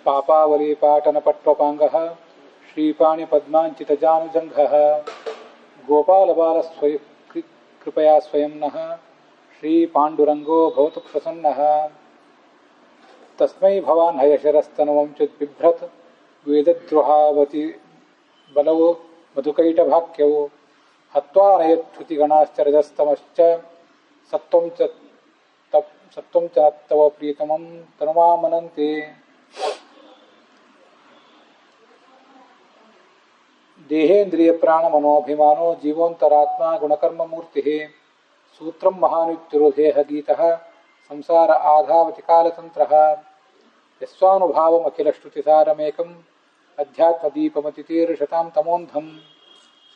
ಪಾಪಾವಲಿ ಪಾಟನ ಪಟ್ವಪಾಂಗಃ ಶ್ರೀಪಾಣಿ ಪದ್ಮಾಂಚಿತಜಾನುಜಂಘಃ ಗೋಪಾಲಬಾಲ ಕೃಪಯಾ ಸ್ವಯಂ ನಃ ಶ್ರೀ ಪಾಂಡುರಂಗೋ ಭವತು ಪ್ರಸನ್ನಃ ತಸ್ಮೈ ಭವಾನ್ ಹಯಶರಸ್ತನವಂ ಚಿದ್ಬಿಭ್ರತ್ ವೇದದ್ರೋಹಾವತಿ ಬಲವೋ ಮಧುಕೈಟಭಾಕ್ಯವೋ ಹತ್ವಾ ನಯಚ್ಯುತಿಗಣಾಶ್ಚರಜಸ್ತಮಶ್ಚ ಸತ್ವಂ ಚ ತವ ಪ್ರೀತಮಂ ತನುಮಾಮನಂತೆ. ದೇಹೇಂದ್ರಿಯ ಪ್ರಾಣ ಮನೋಭಿಮಾನೋ ಜೀವೋಂತರಾತ್ಮ ಗುಣಕರ್ಮಮೂರ್ತಿ ಸೂತ್ರಂ ಮಹಾನುತ್ಯುರುದೇಹ ಗೀತಃ ಸಂಸಾರ ಆಧಾವತಿ ಕಾಲತಂತ್ರಃ ಯಸ್ವಾನುಭಾವಮಖಿಲಶ್ರುತಿಸಾರಮೇಕಂ ಅಧ್ಯಾತ್ಮದೀಪಮತಿತೀರ್ಷತಾಂ ತಮೋಂಧಂ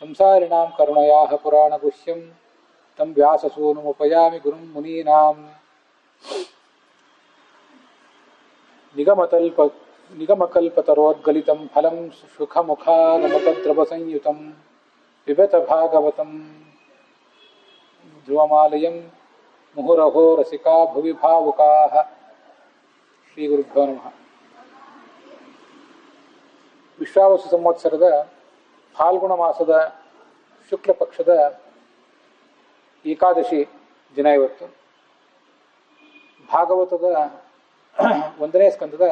ಸಂಸಾರಿಣಾಂ ಕರುಣಯಾಃ ಪುರಾಣಗುಹ್ಯಂ ತಂ ವ್ಯಾಸಸೂನುಮುಪಯಾಮಿ ಗುರುಂ ಮುನೀನಾಂ. ನಿಗಮಕಲ್ಪತರೋದ್ಗಲಿತಂ ಫಲಂ ಸುಖಮುಖಾಗಮತದ್ರವಸಂಯುತಂ ಪಿಬತ ಭಾಗವತಂ ಧ್ರುವಮಾಲಯಂ ಮುಹುರಹೋ ರಸಿಕಾ ಭುವಿ ಭಾವುಕಾಃ. ಶ್ರೀ ಗುರುಭ್ಯೋ ನಮಃ. ವಿಶ್ವಾವಸು ಸಂವತ್ಸರದ ಫಾಲ್ಗುಣ ಮಾಸದ ಶುಕ್ಲ ಪಕ್ಷದ ಏಕಾದಶಿ ದಿನ ಇವತ್ತು. ಭಾಗವತದ 1ನೇ ಸ್ಕಂದದ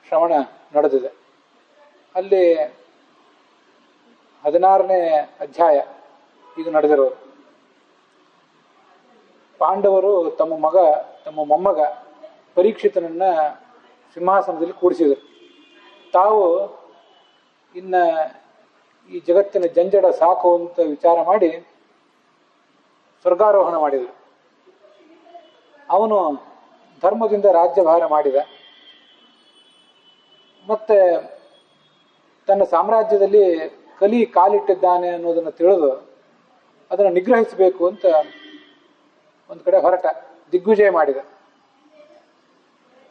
ಶ್ರವಣ ನಡೆದಿದೆ. ಅಲ್ಲಿ 16ನೇ ಅಧ್ಯಾಯ ಈಗ ನಡೆದಿರೋದು. ಪಾಂಡವರು ತಮ್ಮ ಮೊಮ್ಮಗ ಪರೀಕ್ಷಿತನನ್ನ ಸಿಂಹಾಸನದಲ್ಲಿ ಕೂಡಿಸಿದರು. ತಾವು ಇನ್ನು ಈ ಜಗತ್ತಿನ ಜಂಜಡ ಸಾಕು ಅಂತ ವಿಚಾರ ಮಾಡಿ ಸ್ವರ್ಗಾರೋಹಣ ಮಾಡಿದರು. ಅವನು ಧರ್ಮದಿಂದ ರಾಜ್ಯಭಾರ ಮಾಡಿದ. ಮತ್ತೆ ತನ್ನ ಸಾಮ್ರಾಜ್ಯದಲ್ಲಿ ಕಲಿ ಕಾಲಿಟ್ಟಿದ್ದಾನೆ ಅನ್ನೋದನ್ನು ತಿಳಿದು ಅದನ್ನು ನಿಗ್ರಹಿಸಬೇಕು ಅಂತ ಒಂದು ಕಡೆ ಹೊರಟ, ದಿಗ್ವಿಜಯ ಮಾಡಿದ.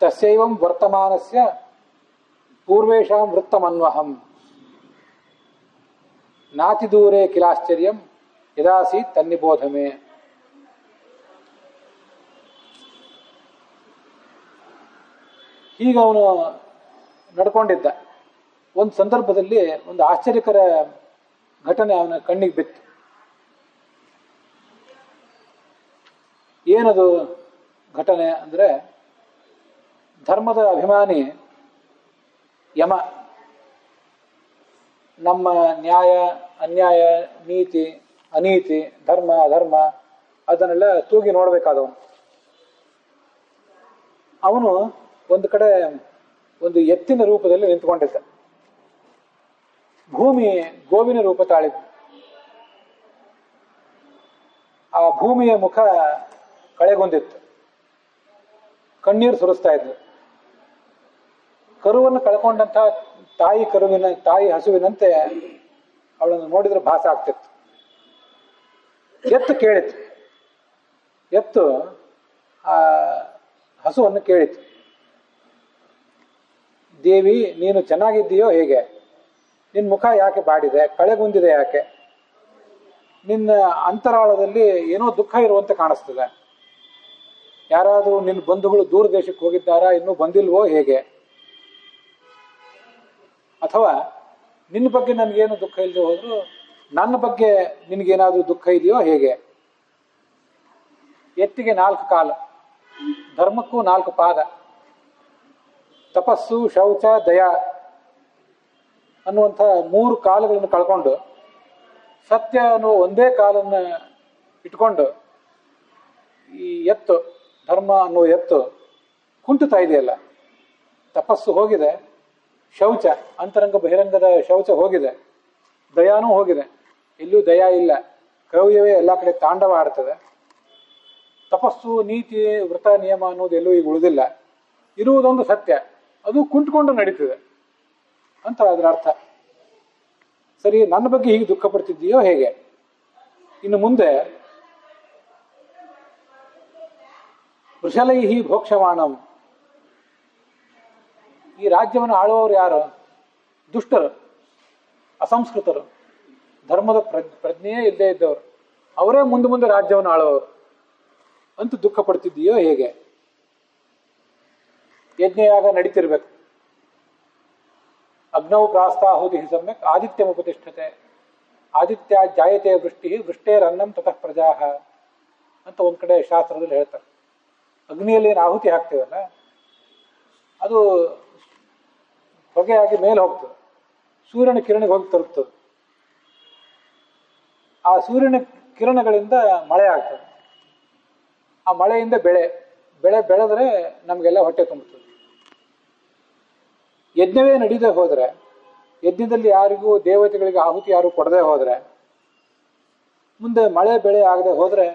ತಸ್ಯೈವಂ ವರ್ತಮಾನಸ್ಯ ಪೂರ್ವೇಷಾಂ ವೃತ್ತಮನ್ವಹಂ ನಾತಿ ದೂರೇ ಕಿಲಾಶ್ಚರ್ಯಂ ಯದಾಸೀತ್ ತನ್ನಿಬೋಧಮೆ. ಹೀಗೆ ಅವನು ನಡ್ಕೊಂಡಿದ್ದ. ಒಂದು ಸಂದರ್ಭದಲ್ಲಿ ಒಂದು ಆಶ್ಚರ್ಯಕರ ಘಟನೆ ಅವನ ಕಣ್ಣಿಗೆ ಬಿತ್ತು. ಏನದು ಘಟನೆ ಅಂದರೆ, ಧರ್ಮದ ಅಭಿಮಾನಿ ಯಮ ನಮ್ಮ ನ್ಯಾಯ ಅನ್ಯಾಯ, ನೀತಿ ಅನೀತಿ, ಧರ್ಮ ಅಧರ್ಮ ಅದನ್ನೆಲ್ಲ ತೂಗಿ ನೋಡಬೇಕಾದವನು. ಅವನು ಒಂದು ಕಡೆ ಒಂದು ಎತ್ತಿನ ರೂಪದಲ್ಲಿ ನಿಂತ್ಕೊಂಡಿದ್ದ. ಭೂಮಿ ಗೋವಿನ ರೂಪ ತಾಳಿದ್ದ. ಆ ಭೂಮಿಯ ಮುಖ ಕಳೆಗೊಂದಿತ್ತು. ಕಣ್ಣೀರು ಸುರಿಸ್ತಾ ಇದ್ಲು. ಕರುವನ್ನು ಕಳ್ಕೊಂಡಂತ ತಾಯಿ ಹಸುವಿನಂತೆ ಅವಳನ್ನು ನೋಡಿದ್ರೆ ಭಾಸ ಆಗ್ತಿತ್ತು. ಎತ್ತು ಕೇಳಿತು. ಎತ್ತು ಆ ಹಸುವನ್ನು ಕೇಳಿತು, ದೇವಿ ನೀನು ಚೆನ್ನಾಗಿದ್ದೀಯೋ ಹೇಗೆ? ನಿನ್ನ ಮುಖ ಯಾಕೆ ಬಾಡಿದೆ, ಕಳೆಗುಂದಿದೆ ಯಾಕೆ? ನಿನ್ನ ಅಂತರಾಳದಲ್ಲಿ ಏನೋ ದುಃಖ ಇರುವಂತೆ ಕಾಣಿಸ್ತದೆ. ಯಾರಾದರೂ ನಿನ್ನ ಬಂಧುಗಳು ದೂರ ದೇಶಕ್ಕೆ ಹೋಗಿದ್ದಾರಾ, ಇನ್ನೂ ಬಂದಿಲ್ವೋ ಹೇಗೆ? ಅಥವಾ ನಿನ್ನ ಬಗ್ಗೆ ನನಗೇನು ದುಃಖ ಇಲ್ಲದೆ ಹೋದ್ರು ನನ್ನ ಬಗ್ಗೆ ನಿನಗೇನಾದ್ರೂ ದುಃಖ ಇದೆಯೋ ಹೇಗೆ? ಎತ್ತಿಗೆ 4 ಕಾಲು, ಧರ್ಮಕ್ಕೂ 4 ಪಾದ, ತಪಸ್ಸು ಶೌಚ ದಯಾ ಅನ್ನುವಂಥ 3 ಕಾಲುಗಳನ್ನು ಕಳ್ಕೊಂಡು ಸತ್ಯ ಅನ್ನೋ ಒಂದೇ ಕಾಲನ್ನು ಇಟ್ಕೊಂಡು ಈ ಎತ್ತು, ಧರ್ಮ ಅನ್ನೋ ಎತ್ತು ಕುಂಟುತ್ತಾ ಇದೆಯಲ್ಲ. ತಪಸ್ಸು ಹೋಗಿದೆ, ಶೌಚ ಅಂತರಂಗ ಬಹಿರಂಗದ ಶೌಚ ಹೋಗಿದೆ, ದಯಾನೂ ಹೋಗಿದೆ, ಎಲ್ಲೂ ದಯಾ ಇಲ್ಲ, ಕ್ರೌರ್ಯವೇ ಎಲ್ಲ ಕಡೆ ತಾಂಡವ ಆಡ್ತದೆ. ತಪಸ್ಸು ನೀತಿ ವೃತ ನಿಯಮ ಅನ್ನೋದು ಎಲ್ಲೂ ಈಗ ಉಳಿದಿಲ್ಲ. ಇರುವುದೊಂದು ಸತ್ಯ, ಅದು ಕುಂಟ್ಕೊಂಡು ನಡೀತದೆ ಅಂತ ಅದರ ಅರ್ಥ. ಸರಿ, ನನ್ನ ಬಗ್ಗೆ ಹೀಗೆ ದುಃಖ ಪಡ್ತಿದ್ದೀಯೋ ಹೇಗೆ? ಇನ್ನು ಮುಂದೆ ವೃಷಲೈಹಿ ಭೋಕ್ಷಮಾಣಂ, ಈ ರಾಜ್ಯವನ್ನು ಆಳುವವರು ಯಾರು? ದುಷ್ಟರು, ಅಸಂಸ್ಕೃತರು, ಧರ್ಮದ ಪ್ರಜ್ಞೆಯೇ ಇಲ್ಲದೆ ಇದ್ದವರು. ಅವರೇ ಮುಂದೆ ರಾಜ್ಯವನ್ನು ಆಳುವವರು ಅಂತ ದುಃಖ ಪಡ್ತಿದ್ದೀಯೋ ಹೇಗೆ? ಯಜ್ಞಯಾಗ ನಡೀತಿರ್ಬೇಕು. ಅಗ್ನೌ ಪ್ರಾಸ್ತಾಹುತಿ ಸಮ್ಯಕ್ ಆದಿತ್ಯಂ ಉಪತಿಷ್ಠತೆ, ಆದಿತ್ಯ ಜಾಯತೆ ವೃಷ್ಟಿ ವೃಷ್ಟೇರನ್ನಂ ತತಃ ಪ್ರಜಾಹ ಅಂತ ಒಂದು ಕಡೆ ಶಾಸ್ತ್ರದಲ್ಲಿ ಹೇಳ್ತಾರೆ. ಅಗ್ನಿಯಲ್ಲಿ ಏನು ಆಹುತಿ ಹಾಕ್ತೀವಲ್ಲ, ಅದು ಹೊಗೆಯಾಗಿ ಮೇಲೆ ಹೋಗ್ತದೆ, ಸೂರ್ಯನ ಕಿರಣಕ್ಕೆ ಹೋಗಿ ತಲುಪ್ತದೆ. ಆ ಸೂರ್ಯನ ಕಿರಣಗಳಿಂದ ಮಳೆ ಆಗ್ತದೆ. ಆ ಮಳೆಯಿಂದ ಬೆಳೆ ಬೆಳೆದ್ರೆ ನಮಗೆಲ್ಲ ಹೊಟ್ಟೆ ತುಂಬುತ್ತದೆ. ಯಜ್ಞವೇ ನಡೀದೇ ಹೋದರೆ, ಯಜ್ಞದಲ್ಲಿ ಯಾರಿಗೂ ದೇವತೆಗಳಿಗೆ ಆಹುತಿ ಯಾರು ಕೊಡದೆ ಹೋದರೆ, ಮುಂದೆ ಮಳೆ ಬೆಳೆ ಆಗದೆ ಹೋದರೆ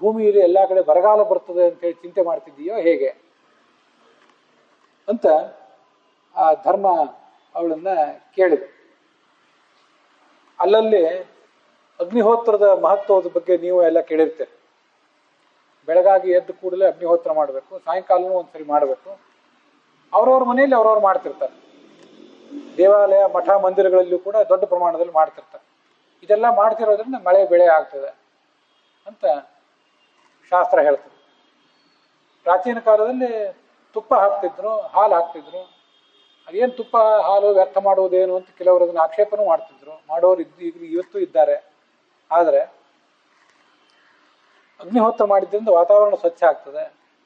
ಭೂಮಿಯಲ್ಲಿ ಎಲ್ಲ ಕಡೆ ಬರಗಾಲ ಬರ್ತದೆ ಅಂತೇಳಿ ಚಿಂತೆ ಮಾಡ್ತಿದ್ದೀಯೋ ಹೇಗೆ ಅಂತ ಆ ಧರ್ಮ ಅವಳನ್ನ ಕೇಳಿದೆ. ಅಲ್ಲಲ್ಲಿ ಅಗ್ನಿಹೋತ್ರದ ಮಹತ್ವದ ಬಗ್ಗೆ ನೀವು ಎಲ್ಲ ಕೇಳಿರ್ತೀರಿ. ಬೆಳಗಾಗಿ ಎದ್ದು ಕೂಡಲೇ ಅಗ್ನಿಹೋತ್ರ ಮಾಡಬೇಕು, ಸಾಯಂಕಾಲನೂ ಒಂದ್ಸರಿ ಮಾಡಬೇಕು. ಅವ್ರವ್ರ ಮನೆಯಲ್ಲಿ ಅವ್ರವ್ರು ಮಾಡ್ತಿರ್ತಾರೆ. ದೇವಾಲಯ ಮಠ ಮಂದಿರಗಳಲ್ಲೂ ಕೂಡ ದೊಡ್ಡ ಪ್ರಮಾಣದಲ್ಲಿ ಮಾಡ್ತಿರ್ತಾರೆ. ಇದೆಲ್ಲ ಮಾಡ್ತಿರೋದ್ರಿಂದ ಮಳೆ ಬೆಳೆ ಆಗ್ತದೆ ಅಂತ ಶಾಸ್ತ್ರ ಹೇಳ್ತದೆ. ಪ್ರಾಚೀನ ಕಾಲದಲ್ಲಿ ತುಪ್ಪ ಹಾಕ್ತಿದ್ರು, ಹಾಲು ಹಾಕ್ತಿದ್ರು. ಅದೇನು ತುಪ್ಪ ಹಾಲು ವ್ಯರ್ಥ ಮಾಡುವುದೇನು ಅಂತ ಕೆಲವರು ಅದನ್ನು ಆಕ್ಷೇಪನೂ ಮಾಡ್ತಿದ್ರು. ಮಾಡೋರು ಇವತ್ತು ಇದ್ದಾರೆ. ಆದರೆ ಅಗ್ನಿಹೋತ್ರ ಮಾಡಿದ್ರಿಂದ ವಾತಾವರಣ ಸ್ವಚ್ಛ ಆಗ್ತದೆ,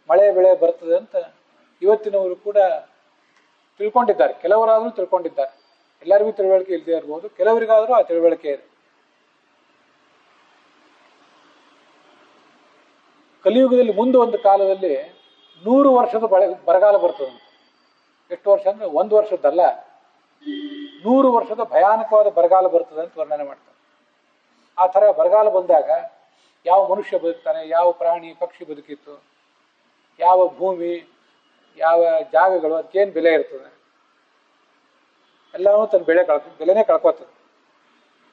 ಮಳೆ ಬೆಳೆ ಬರ್ತದೆ ಅಂತ ಇವತ್ತಿನವರು ಕೂಡ ತಿಳ್ಕೊಂಡಿದ್ದಾರೆ. ಕೆಲವರಾದರೂ ತಿಳ್ಕೊಂಡಿದ್ದಾರೆ. ಎಲ್ಲರಿಗೂ ತಿಳುವಳಿಕೆ ಇಲ್ಲದೆ ಇರ್ಬೋದು, ಕೆಲವರಿಗಾದರೂ ಆ ತಿಳುವಳಿಕೆ ಇದೆ. ಕಲಿಯುಗದಲ್ಲಿ ಮುಂದೆ ಒಂದು ಕಾಲದಲ್ಲಿ 100 ವರ್ಷದ ಬರಗಾಲ ಬರ್ತದಂತೆ. ಎಷ್ಟು ವರ್ಷ ಅಂದ್ರೆ 1 ವರ್ಷದ್ದಲ್ಲ, 100 ವರ್ಷದ ಭಯಾನಕವಾದ ಬರಗಾಲ ಬರ್ತದೆ ಅಂತ ವರ್ಣನೆ ಮಾಡ್ತಾರೆ. ಆ ಥರ ಬರಗಾಲ ಬಂದಾಗ ಯಾವ ಮನುಷ್ಯ ಬದುಕ್ತಾನೆ, ಯಾವ ಪ್ರಾಣಿ ಪಕ್ಷಿ ಬದುಕಿತ್ತು, ಯಾವ ಭೂಮಿ, ಯಾವ ಜಾಗಗಳು, ಅದಕ್ಕೇನು ಬೆಲೆ ಇರ್ತದೆ, ಎಲ್ಲವೂ ತನ್ನ ಬೆಲೆನೇ ಕಳ್ಕೋತದೆ.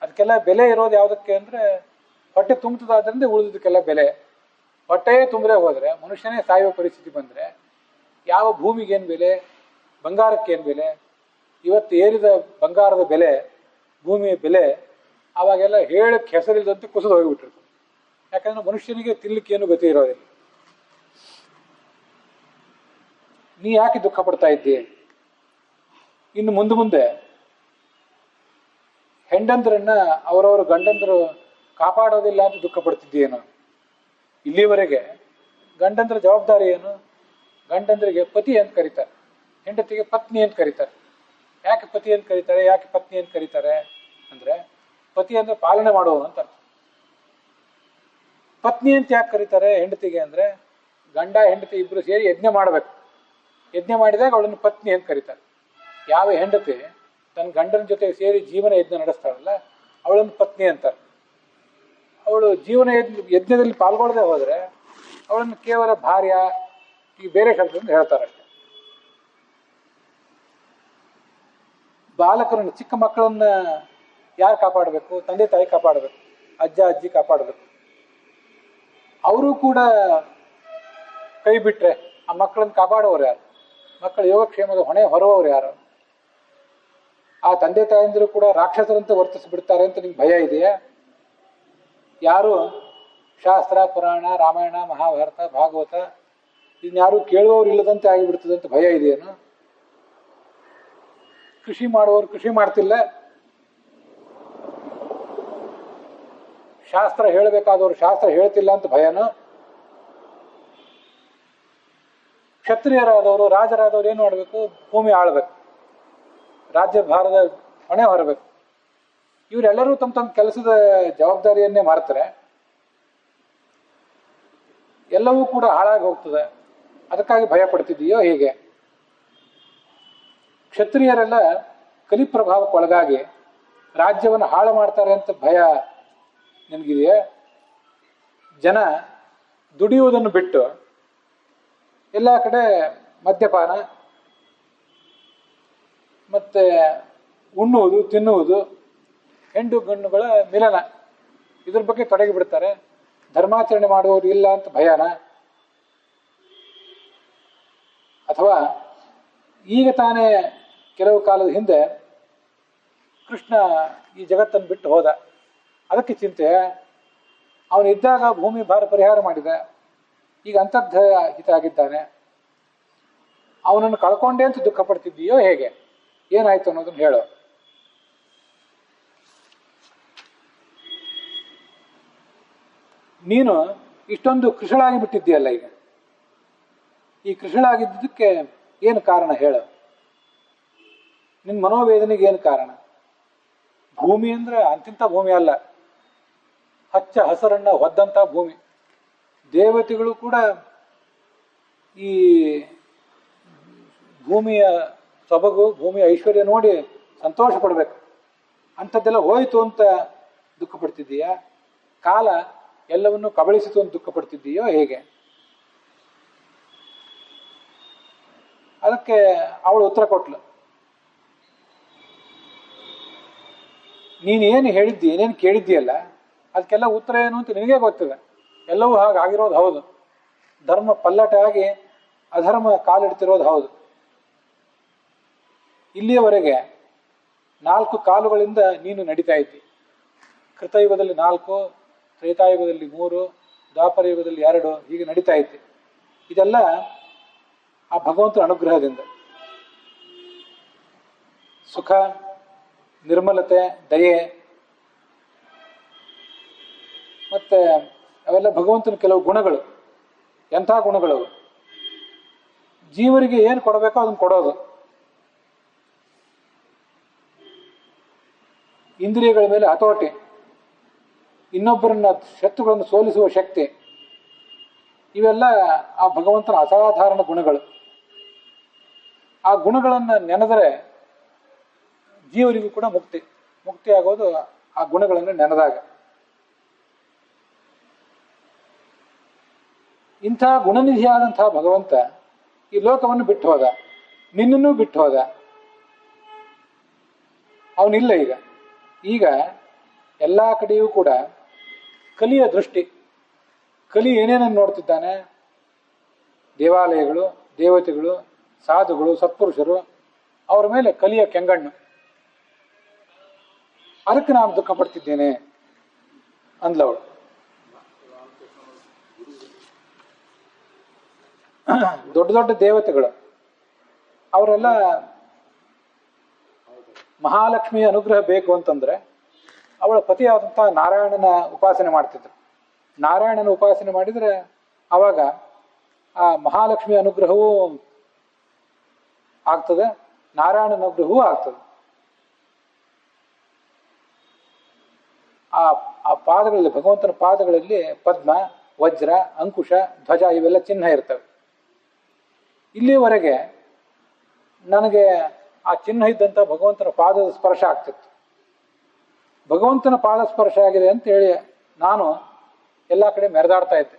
ಅದಕ್ಕೆಲ್ಲ ಬೆಲೆ ಇರೋದು ಯಾವುದಕ್ಕೆ ಅಂದರೆ ಹೊಟ್ಟೆ ತುಂಬುತ್ತದಾದ್ರಿಂದ ಉಳಿದದಕ್ಕೆಲ್ಲ ಬೆಲೆ. ಹೊಟ್ಟೆಯೇ ತುಂಬದೆ ಹೋದರೆ, ಮನುಷ್ಯನೇ ಸಾಯುವ ಪರಿಸ್ಥಿತಿ ಬಂದರೆ ಯಾವ ಭೂಮಿಗೇನು ಬೆಲೆ, ಬಂಗಾರಕ್ಕೇನು ಬೆಲೆ? ಇವತ್ತು ಏರಿದ ಬಂಗಾರದ ಬೆಲೆ, ಭೂಮಿಯ ಬೆಲೆ ಆವಾಗೆಲ್ಲ ಹೇಳಕ್ಕೆ ಹೆಸರಿಲ್ಲದಂತೆ ಕುಸಿದು ಹೋಗಿಬಿಟ್ಟಿರ್ತದೆ. ಯಾಕಂದ್ರೆ ಮನುಷ್ಯನಿಗೆ ತಿನ್ಲಿಕ್ಕೇನು ಗತಿ ಇರೋದಿಲ್ಲ. ನೀ ಯಾಕೆ ದುಃಖ ಪಡ್ತಾ ಇದ್ದೀ? ಇನ್ನು ಮುಂದೆ ಹೆಂಡಂದ್ರನ್ನ ಅವರವರು ಗಂಡಂದ್ರು ಕಾಪಾಡೋದಿಲ್ಲ ಅಂತ ದುಃಖ ಪಡ್ತಿದ್ದೀಯೇನು? ಇಲ್ಲಿವರೆಗೆ ಗಂಡಂದ್ರ ಜವಾಬ್ದಾರಿ ಏನು? ಗಂಡಂದ್ರಿಗೆ ಪತಿ ಅಂತ ಕರೀತಾರೆ, ಹೆಂಡತಿಗೆ ಪತ್ನಿ ಅಂತ ಕರೀತಾರೆ. ಯಾಕೆ ಪತಿ ಅಂತ ಕರೀತಾರೆ, ಯಾಕೆ ಪತ್ನಿ ಅಂತ ಕರೀತಾರೆ ಅಂದ್ರೆ, ಪತಿ ಅಂದ್ರೆ ಪಾಲನೆ ಮಾಡುವ ಅಂತ ಅರ್ಥ. ಪತ್ನಿ ಅಂತ ಯಾಕೆ ಕರೀತಾರೆ ಹೆಂಡತಿಗೆ ಅಂದ್ರೆ, ಗಂಡ ಹೆಂಡತಿ ಇಬ್ರು ಸೇರಿ ಯಜ್ಞ ಮಾಡಬೇಕು. ಯಜ್ಞ ಮಾಡಿದಾಗ ಅವಳನ್ನು ಪತ್ನಿ ಅಂತ ಕರೀತಾರೆ. ಯಾವ ಹೆಂಡತಿ ತನ್ನ ಗಂಡನ ಜೊತೆ ಸೇರಿ ಜೀವನ ಯಜ್ಞ ನಡೆಸ್ತಾಳಲ್ಲ, ಅವಳನ್ನು ಪತ್ನಿ ಅಂತಾರೆ. ಅವಳು ಜೀವನ ಯಜ್ಞದಲ್ಲಿ ಪಾಲ್ಗೊಳ್ಳದೆ ಹೋದರೆ ಅವಳನ್ನು ಕೇವಲ ಭಾರ್ಯ, ಈ ಬೇರೆ ಶಬ್ದದಿಂದ ಹೇಳ್ತಾರಷ್ಟೆ. ಬಾಲಕರನ್ನು, ಚಿಕ್ಕ ಮಕ್ಕಳನ್ನ ಯಾರು ಕಾಪಾಡಬೇಕು? ತಂದೆ ತಾಯಿ ಕಾಪಾಡಬೇಕು, ಅಜ್ಜ ಅಜ್ಜಿ ಕಾಪಾಡಬೇಕು. ಅವರು ಕೂಡ ಕೈ ಬಿಟ್ರೆ ಆ ಮಕ್ಕಳನ್ನು ಕಾಪಾಡೋರು ಯಾರು? ಮಕ್ಕಳ ಯೋಗಕ್ಷೇಮದ ಹೊಣೆ ಹೊರುವವರು ಯಾರು? ಆ ತಂದೆ ತಾಯಂದಿರು ಕೂಡ ರಾಕ್ಷಸರಂತೆ ವರ್ತಿಸಿಬಿಡ್ತಾರೆ ಅಂತ ನಿಮ್ಗೆ ಭಯ ಇದೆಯಾ? ಯಾರು ಶಾಸ್ತ್ರ, ಪುರಾಣ, ರಾಮಾಯಣ, ಮಹಾಭಾರತ, ಭಾಗವತ ಇದನ್ಯಾರು ಕೇಳುವವರು ಇಲ್ಲದಂತೆ ಆಗಿಬಿಡ್ತದೆ ಅಂತ ಭಯ ಇದೆಯೇನು? ಕೃಷಿ ಮಾಡುವವರು ಕೃಷಿ ಮಾಡ್ತಿಲ್ಲ, ಶಾಸ್ತ್ರ ಹೇಳಬೇಕಾದವರು ಶಾಸ್ತ್ರ ಹೇಳ್ತಿಲ್ಲ ಅಂತ ಭಯನು? ಕ್ಷತ್ರಿಯರಾದವರು, ರಾಜರಾದವರು ಏನು ಮಾಡಬೇಕು? ಭೂಮಿ ಆಳ್ಬೇಕು, ರಾಜ್ಯ ಭಾರದ ಹೊಣೆ ಹೊರಬೇಕು. ಇವರೆಲ್ಲರೂ ತಮ್ಮ ತಮ್ಮ ಕೆಲಸದ ಜವಾಬ್ದಾರಿಯನ್ನೇ ಮಾಡ್ತಾರೆ. ಎಲ್ಲವೂ ಕೂಡ ಹಾಳಾಗಿ ಹೋಗ್ತದೆ. ಅದಕ್ಕಾಗಿ ಭಯ ಪಡ್ತಿದೆಯೋ ಹೇಗೆ? ಕ್ಷತ್ರಿಯರೆಲ್ಲ ಕಲಿ ಪ್ರಭಾವಕ್ಕೆ ಒಳಗಾಗಿ ರಾಜ್ಯವನ್ನು ಹಾಳು ಮಾಡ್ತಾರೆ ಅಂತ ಭಯ ನಿಮಗಿದೆಯಾ? ಜನ ದುಡಿಯುವುದನ್ನು ಬಿಟ್ಟು ಎಲ್ಲ ಕಡೆ ಮದ್ಯಪಾನ ಮತ್ತೆ ಉಣ್ಣುವುದು, ತಿನ್ನುವುದು, ಹೆಂಡು ಗಣ್ಣುಗಳ ಮಿಲನ, ಇದ್ರ ಬಗ್ಗೆ ತೊಡಗಿ ಬಿಡ್ತಾರೆ. ಧರ್ಮಾಚರಣೆ ಮಾಡುವವರು ಇಲ್ಲ ಅಂತ ಭಯನ? ಅಥವಾ ಈಗ ತಾನೇ ಕೆಲವು ಕಾಲದ ಹಿಂದೆ ಕೃಷ್ಣ ಈ ಜಗತ್ತನ್ನು ಬಿಟ್ಟು ಹೋದ, ಅದಕ್ಕೆ ಚಿಂತೆ. ಅವನಿದ್ದಾಗ ಭೂಮಿ ಭಾರ ಪರಿಹಾರ ಮಾಡಿದ, ಈಗ ಅಂತರ್ಧ ಹಿತ ಆಗಿದ್ದಾನೆ. ಅವನನ್ನು ಕಳ್ಕೊಂಡೆ ಅಂತ ದುಃಖ ಪಡ್ತಿದ್ದೀಯೋ ಹೇಗೆ? ಏನಾಯ್ತು ಅನ್ನೋದನ್ನ ಹೇಳು. ನೀನು ಇಷ್ಟೊಂದು ಕೃಷಳಾಗಿ ಬಿಟ್ಟಿದ್ದೀಯಲ್ಲ ಈಗ, ಈ ಕೃಷಳಾಗಿದ್ದಕ್ಕೆ ಏನು ಕಾರಣ ಹೇಳು? ನಿನ್ನ ಮನೋವೇದನೆಗೆ ಏನು ಕಾರಣ? ಭೂಮಿ ಅಂದ್ರೆ ಅಂತಿಂತ ಭೂಮಿ ಅಲ್ಲ, ಹಚ್ಚ ಹಸರನ್ನ ಹೊದ್ದಂತ ಭೂಮಿ. ದೇವತೆಗಳು ಕೂಡ ಈ ಭೂಮಿಯ ಸೊಬಗು, ಭೂಮಿಯ ಐಶ್ವರ್ಯ ನೋಡಿ ಸಂತೋಷ ಪಡ್ಬೇಕು. ಅಂಥದ್ದೆಲ್ಲ ಹೋಯಿತು ಅಂತ ದುಃಖ ಪಡ್ತಿದ್ದೀಯಾ? ಕಾಲ ಎಲ್ಲವನ್ನು ಕಬಳಿಸಿತು ಅಂತ ದುಃಖ ಪಡ್ತಿದ್ದೀಯೋ ಹೇಗೆ? ಅದಕ್ಕೆ ಅವಳು ಉತ್ತರ ಕೊಟ್ಲು, ನೀನೇನು ಹೇಳಿದ್ದಿ, ಏನೇನು ಕೇಳಿದ್ದೀಯಲ್ಲ ಅದಕ್ಕೆಲ್ಲ ಉತ್ತರ ಏನು ಅಂತ ನಿನಗೆ ಗೊತ್ತಿದೆ. ಎಲ್ಲವೂ ಹಾಗಾಗಿರೋದು ಹೌದು. ಧರ್ಮ ಪಲ್ಲಟ ಆಗಿ ಅಧರ್ಮ ಕಾಲಿಡ್ತಿರೋದು ಹೌದು. ಇಲ್ಲಿಯವರೆಗೆ 4 ಕಾಲುಗಳಿಂದ ನೀನು ನಡೀತಾ ಇದ್ದಿ. ಕೃತಯುಗದಲ್ಲಿ 4, ತ್ರೇತಾಯುಗದಲ್ಲಿ 3, ದ್ವಾಪರ ಯುಗದಲ್ಲಿ 2, ಹೀಗೆ ನಡೀತಾ ಇದ್ದಿ. ಇದೆಲ್ಲ ಆ ಭಗವಂತನ ಅನುಗ್ರಹದಿಂದ. ಸುಖ, ನಿರ್ಮಲತೆ, ದಯೆ, ಮತ್ತೆ ಅವೆಲ್ಲ ಭಗವಂತನ ಕೆಲವು ಗುಣಗಳು. ಎಂಥ ಗುಣಗಳು? ಜೀವರಿಗೆ ಏನು ಕೊಡಬೇಕೋ ಅದನ್ನು ಕೊಡೋದು. ಇಂದ್ರಿಯಗಳ ಮೇಲೆ ಹತೋಟಿ, ಇನ್ನೊಬ್ಬರನ್ನ ಶತ್ರುಗಳನ್ನು ಸೋಲಿಸುವ ಶಕ್ತಿ, ಇವೆಲ್ಲ ಆ ಭಗವಂತನ ಅಸಾಧಾರಣ ಗುಣಗಳು. ಆ ಗುಣಗಳನ್ನು ನೆನೆದರೆ ಜೀವರಿಗೂ ಕೂಡ ಮುಕ್ತಿ ಆಗೋದು ಆ ಗುಣಗಳನ್ನು ನೆನೆದಾಗ. ಇಂಥ ಗುಣನಿಧಿಯಾದಂತಹ ಭಗವಂತ ಈ ಲೋಕವನ್ನು ಬಿಟ್ಟು ಹೋದ, ನಿನ್ನನ್ನೂ ಬಿಟ್ಟು ಹೋದ. ಅವನಿಲ್ಲ ಈಗ. ಈಗ ಎಲ್ಲ ಕಡೆಯೂ ಕೂಡ ಕಲಿಯ ದೃಷ್ಟಿ. ಕಲಿ ಏನೇನನ್ನು ನೋಡ್ತಿದ್ದಾನೆ? ದೇವಾಲಯಗಳು, ದೇವತೆಗಳು, ಸಾಧುಗಳು, ಸತ್ಪುರುಷರು, ಅವರ ಮೇಲೆ ಕಲಿಯ ಕೆಂಗಣ್ಣು. ಅದಕ್ಕೆ ನಾನು ದುಃಖ ಪಡ್ತಿದ್ದೇನೆ ಅಂದ್ಲವಳು. ದೊಡ್ಡ ದೊಡ್ಡ ದೇವತೆಗಳು ಅವರೆಲ್ಲ ಮಹಾಲಕ್ಷ್ಮಿಯ ಅನುಗ್ರಹ ಬೇಕು ಅಂತಂದ್ರೆ ಅವಳ ಪತಿಯಾದಂತಹ ನಾರಾಯಣನ ಉಪಾಸನೆ ಮಾಡ್ತಿದ್ರು. ನಾರಾಯಣನ ಉಪಾಸನೆ ಮಾಡಿದರೆ ಅವಾಗ ಆ ಮಹಾಲಕ್ಷ್ಮಿಯ ಅನುಗ್ರಹವೂ ಆಗ್ತದೆ, ನಾರಾಯಣನ ಅನುಗ್ರಹವೂ ಆಗ್ತದೆ. ಆ ಪಾದಗಳಲ್ಲಿ, ಭಗವಂತನ ಪಾದಗಳಲ್ಲಿ ಪದ್ಮ, ವಜ್ರ, ಅಂಕುಶ, ಧ್ವಜ ಇವೆಲ್ಲ ಚಿಹ್ನೆ ಇರ್ತವೆ. ಇಲ್ಲಿವರೆಗೆ ನನಗೆ ಆ ಚಿಹ್ನೆ ಇದ್ದಂಥ ಭಗವಂತನ ಪಾದದ ಸ್ಪರ್ಶ ಆಗ್ತಿತ್ತು. ಭಗವಂತನ ಪಾದ ಸ್ಪರ್ಶ ಆಗಿದೆ ಅಂತ ಹೇಳಿ ನಾನು ಎಲ್ಲ ಕಡೆ ಮೆರೆದಾಡ್ತಾ ಇದ್ದೆ,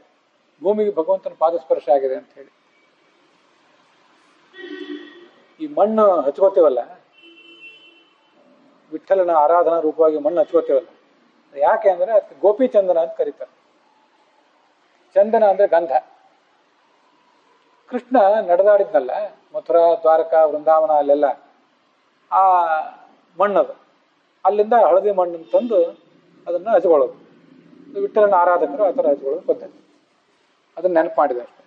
ಭೂಮಿಗೆ ಭಗವಂತನ ಪಾದ ಸ್ಪರ್ಶ ಆಗಿದೆ ಅಂತ ಹೇಳಿ. ಈ ಮಣ್ಣು ಹಚ್ಕೋತೇವಲ್ಲ, ವಿಠಲನ ಆರಾಧನಾ ರೂಪವಾಗಿ ಮಣ್ಣು ಹಚ್ಕೋತೇವಲ್ಲ, ಯಾಕೆ ಅಂದ್ರೆ ಅದಕ್ಕೆ ಗೋಪಿ ಚಂದನ ಅಂತ ಕರೀತಾರೆ. ಚಂದನ ಅಂದ್ರೆ ಗಂಧ. ಕೃಷ್ಣ ನಡೆದಾಡಿದ್ನಲ್ಲ ಮಥುರಾ, ದ್ವಾರಕಾ, ವೃಂದಾವನ, ಅಲ್ಲೆಲ್ಲ ಆ ಮಣ್ಣದು, ಅಲ್ಲಿಂದ ಹಳದಿ ಮಣ್ಣನ್ನು ತಂದು ಅದನ್ನು ಹಚ್ಕೊಳ್ಳೋದು. ವಿಠಲನ ಆರಾಧಕರು ಆ ಥರ ಹಚ್ಕೊಳ್ಳೋದು ಪದ್ಧತಿ. ಅದನ್ನ ನೆನಪು ಮಾಡಿದೆ ಅಷ್ಟೆ.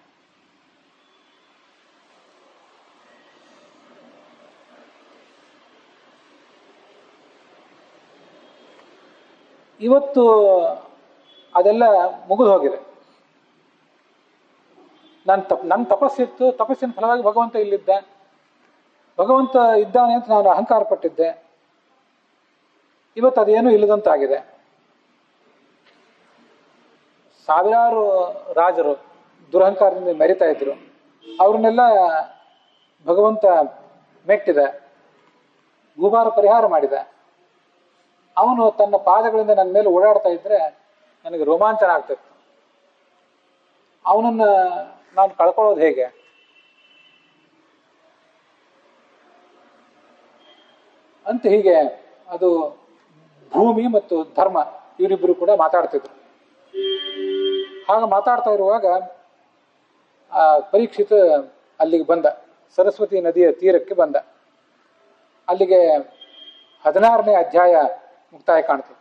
ಇವತ್ತು ಅದೆಲ್ಲ ಮುಗಿದು ಹೋಗಿದೆ. ನನ್ನ ತಪಸ್ಸಿತ್ತು, ತಪಸ್ಸಿನ ಫಲವಾಗಿ ಭಗವಂತ ಇಲ್ಲಿದ್ದ, ಭಗವಂತ ಇದ್ದಾನೆ ಅಂತ ನಾನು ಅಹಂಕಾರ ಪಟ್ಟಿದ್ದೆ. ಇವತ್ತು ಅದೇನೂ ಇಲ್ಲದಂತಾಗಿದೆ. ಸಾವಿರಾರು ರಾಜರು ದುರಹಂಕಾರದಿಂದ ಮೆರಿತಾ ಇದ್ರು, ಅವ್ರನ್ನೆಲ್ಲ ಭಗವಂತ ಮೆಟ್ಟಿದ, ಭೂಭಾರ ಪರಿಹಾರ ಮಾಡಿದ. ಅವನು ತನ್ನ ಪಾದಗಳಿಂದ ನನ್ನ ಮೇಲೆ ಓಡಾಡ್ತಾ ಇದ್ರೆ ನನಗೆ ರೋಮಾಂಚನ ಆಗ್ತಿತ್ತು. ಅವನನ್ನು ನಾನು ಕಳ್ಕೊಳ್ಳೋದು ಹೇಗೆ? ಅಂತ ಹೀಗೆ ಅದು ಭೂಮಿ ಮತ್ತು ಧರ್ಮ ಇವರಿಬ್ಬರು ಕೂಡ ಮಾತಾಡ್ತಿದ್ರು. ಹಾಗೆ ಮಾತಾಡ್ತಾ ಇರುವಾಗ ಪರೀಕ್ಷಿತ ಅಲ್ಲಿಗೆ ಬಂದ, ಸರಸ್ವತಿ ನದಿಯ ತೀರಕ್ಕೆ ಬಂದ. ಅಲ್ಲಿಗೆ 16ನೇ ಅಧ್ಯಾಯ ಮುಕ್ತಾಯ ಕಾಣ್ತದೆ.